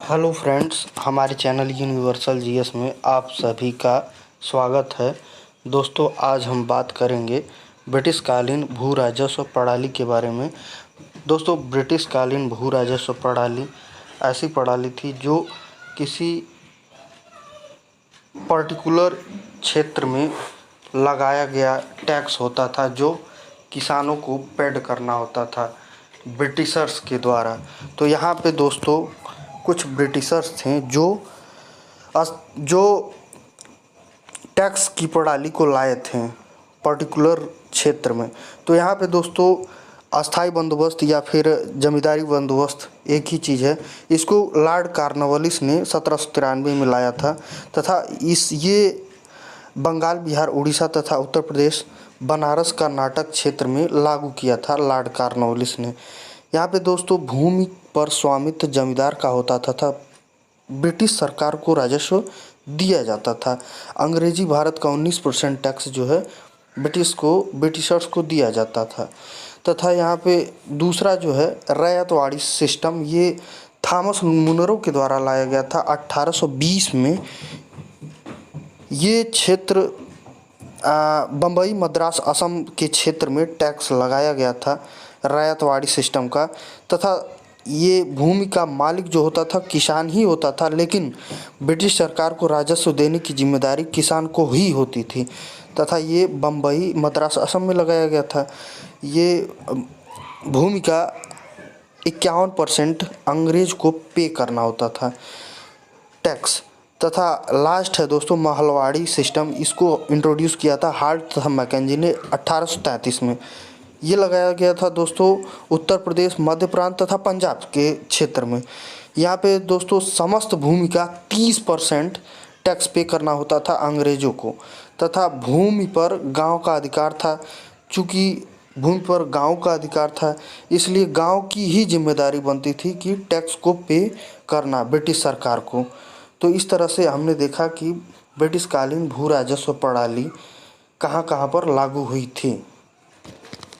Hello friends, हमारे channel universal GS में आप सभी का स्वागत है। दोस्तों, आज हम बात करेंगे ब्रिटिश कालीन भू राजस्व प्रणाली के बारे में। दोस्तों, ब्रिटिश कालीन भू राजस्व प्रणाली ऐसी प्रणाली थी जो किसी पर्टिकुलर क्षेत्र में लगाया गया टैक्स होता था, जो किसानों को पेड करना होता था ब्रिटिशर्स के द्वारा। तो यहाँ पे दोस्तों कुछ ब्रिटिशर्स थे जो टैक्स की प्रणाली को लाए थे पर्टिकुलर क्षेत्र में। तो यहाँ पे दोस्तों अस्थाई बंदोबस्त या फिर जमींदारी बंदोबस्त एक ही चीज़ है। इसको लॉर्ड कॉर्नवालिस ने 1793 में लाया था तथा ये बंगाल, बिहार, उड़ीसा तथा उत्तर प्रदेश, बनारस, कर्नाटक क्षेत्र में लागू किया था लॉर्ड कॉर्नवालिस ने। यहाँ पे दोस्तों भूमि पर स्वामित्व जमींदार का होता था। ब्रिटिश सरकार को राजस्व दिया जाता था। अंग्रेजी भारत का 19% टैक्स जो है ब्रिटिशर्स को दिया जाता था। तथा यहाँ पे दूसरा जो है रैयतवाड़ी सिस्टम, ये थॉमस मुनरो के द्वारा लाया गया था 1820 में। ये क्षेत्र बम्बई, मद्रास, असम के क्षेत्र में टैक्स लगाया गया था रैयतवाड़ी सिस्टम का। तथा ये भूमि का मालिक जो होता था किसान ही होता था, लेकिन ब्रिटिश सरकार को राजस्व देने की जिम्मेदारी किसान को ही होती थी। तथा ये बम्बई, मद्रास, असम में लगाया गया था। ये भूमि का 51% अंग्रेज को पे करना होता था टैक्स। तथा लास्ट है दोस्तों महलवाड़ी सिस्टम। इसको इंट्रोड्यूस किया था हार्ट तथा मैकेंजी ने 1833 में। ये लगाया गया था दोस्तों उत्तर प्रदेश, मध्य प्रांत तथा पंजाब के क्षेत्र में। यहाँ पे दोस्तों समस्त भूमि का 30% टैक्स पे करना होता था अंग्रेजों को। तथा भूमि पर गांव का अधिकार था। चूँकि भूमि पर गांव का अधिकार था, इसलिए गांव की ही जिम्मेदारी बनती थी कि टैक्स को पे करना ब्रिटिश सरकार को। तो इस तरह से हमने देखा कि ब्रिटिश कालीन भू राजस्व प्रणाली कहाँ कहाँ पर लागू हुई थी।